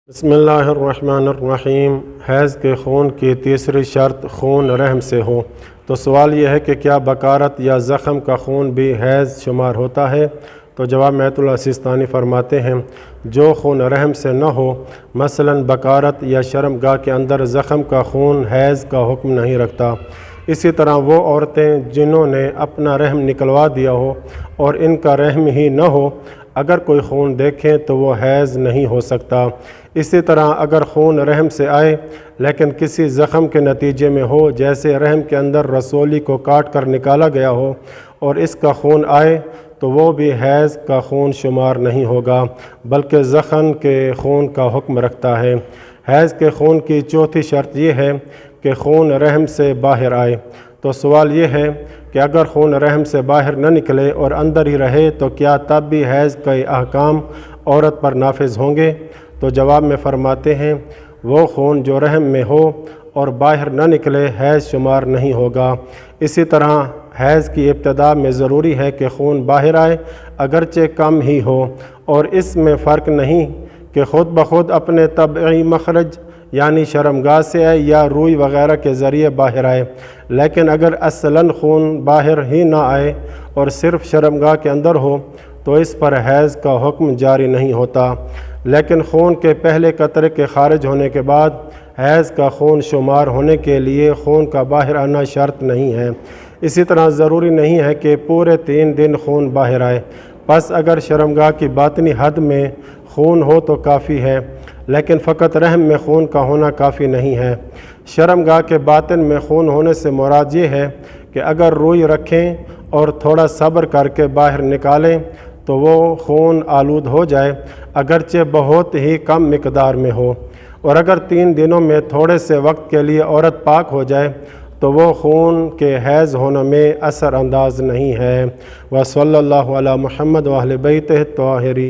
بسم اللہ الرحمن الرحیم۔ حیض کے خون کی تیسری شرط خون رحم سے ہو۔ تو سوال یہ ہے کہ کیا بکارت یا زخم کا خون بھی حیض شمار ہوتا ہے؟ تو جواب میں آیت اللہ سیستانی فرماتے ہیں جو خون رحم سے نہ ہو، مثلا بکارت یا شرم گاہ کے اندر زخم کا خون حیض کا حکم نہیں رکھتا۔ اسی طرح وہ عورتیں جنہوں نے اپنا رحم نکلوا دیا ہو اور ان کا رحم ہی نہ ہو، اگر کوئی خون دیکھیں تو وہ حیض نہیں ہو سکتا۔ اسی طرح اگر خون رحم سے آئے لیکن کسی زخم کے نتیجے میں ہو، جیسے رحم کے اندر رسولی کو کاٹ کر نکالا گیا ہو اور اس کا خون آئے، تو وہ بھی حیض کا خون شمار نہیں ہوگا بلکہ زخم کے خون کا حکم رکھتا ہے۔ حیض کے خون کی چوتھی شرط یہ ہے کہ خون رحم سے باہر آئے۔ تو سوال یہ ہے کہ اگر خون رحم سے باہر نہ نکلے اور اندر ہی رہے تو کیا تب بھی حیض کے احکام عورت پر نافذ ہوں گے؟ تو جواب میں فرماتے ہیں وہ خون جو رحم میں ہو اور باہر نہ نکلے حیض شمار نہیں ہوگا۔ اسی طرح حیض کی ابتدا میں ضروری ہے کہ خون باہر آئے، اگرچہ کم ہی ہو، اور اس میں فرق نہیں کہ خود بخود اپنے طبعی مخرج یعنی شرمگاہ سے آئے یا روئی وغیرہ کے ذریعے باہر آئے۔ لیکن اگر اصلاً خون باہر ہی نہ آئے اور صرف شرمگاہ کے اندر ہو تو اس پر حیض کا حکم جاری نہیں ہوتا، لیکن خون کے پہلے قطرے کے خارج ہونے کے بعد حیض کا خون شمار ہونے کے لیے خون کا باہر آنا شرط نہیں ہے۔ اسی طرح ضروری نہیں ہے کہ پورے 3 دن خون باہر آئے، پس اگر شرمگاہ کی باطنی حد میں خون ہو تو کافی ہے، لیکن فقط رحم میں خون کا ہونا کافی نہیں ہے۔ شرمگاہ کے باطن میں خون ہونے سے مراد یہ ہے کہ اگر روئی رکھیں اور تھوڑا صبر کر کے باہر نکالیں تو وہ خون آلود ہو جائے، اگرچہ بہت ہی کم مقدار میں ہو، اور اگر 3 دنوں میں تھوڑے سے وقت کے لیے عورت پاک ہو جائے تو وہ خون کے حیض ہونے میں اثر انداز نہیں ہے۔ وصلی اللہ علی محمد و اہل بیتہ الطاہرین۔